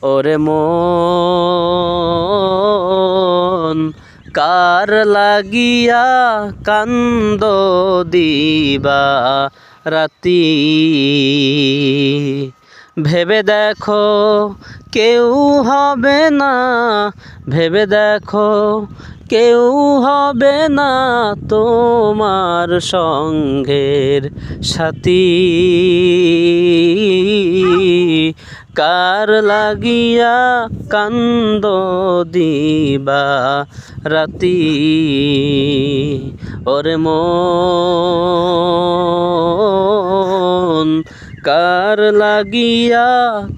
ওরে মন কার লাগিয়া কান্দ দিবা রাতি ভেবে দেখো কেউ হবে না ভেবে দেখো কেউ হবে না তোমার সঙ্গের সাথী কার লাগিয়া কান্দ দিবা রাতি ওরে মন কার লাগিয়া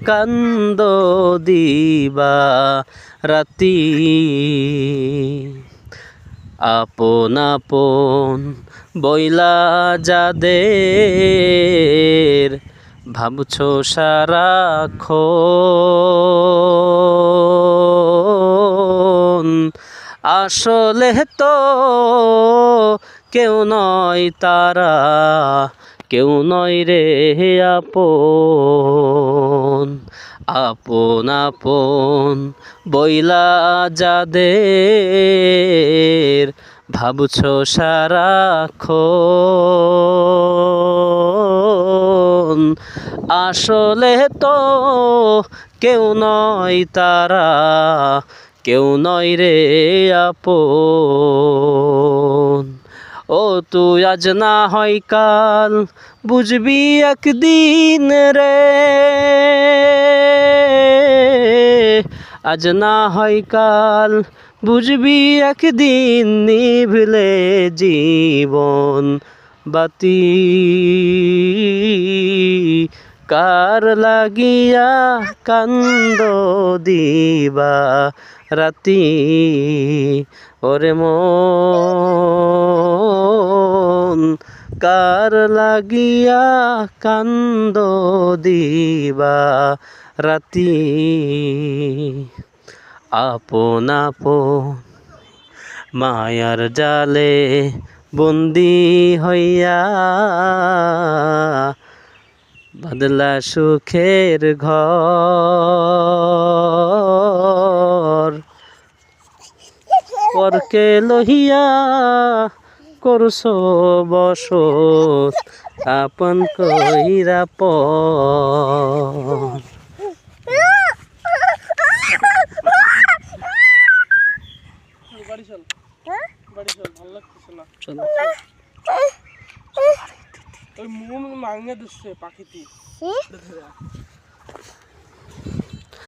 কান্দ দিবা রাতি আপন আপন বইলা যাদের ভাবছো সারাক্ষণ আসলে তো কেউ নয় তারা কেউ নয় রে আপন আপন আপন বইলা যাদের ভাবছো সারাক্ষণ আসলে তো কেউ নয় তারা কেউ নয় রে আপন ও তুই আজ না হয় কাল বুঝবি একদিন রে আজ না হয় কাল বুঝবি একদিন নিভলে জীবন বাতি কার লাগিয়া কান্দ দিবা রাতি ওরে মন কার লাগিয়া কান্দ দিবা রাতি আপন আপন মায়ার জালে বন্দি হইয়া বাদলা সুখের ঘর পরকে লহিয়া করছো বসত আপন কইরা পর চলো ওই মন মাঙ্গে দিচ্ছে পাখিটি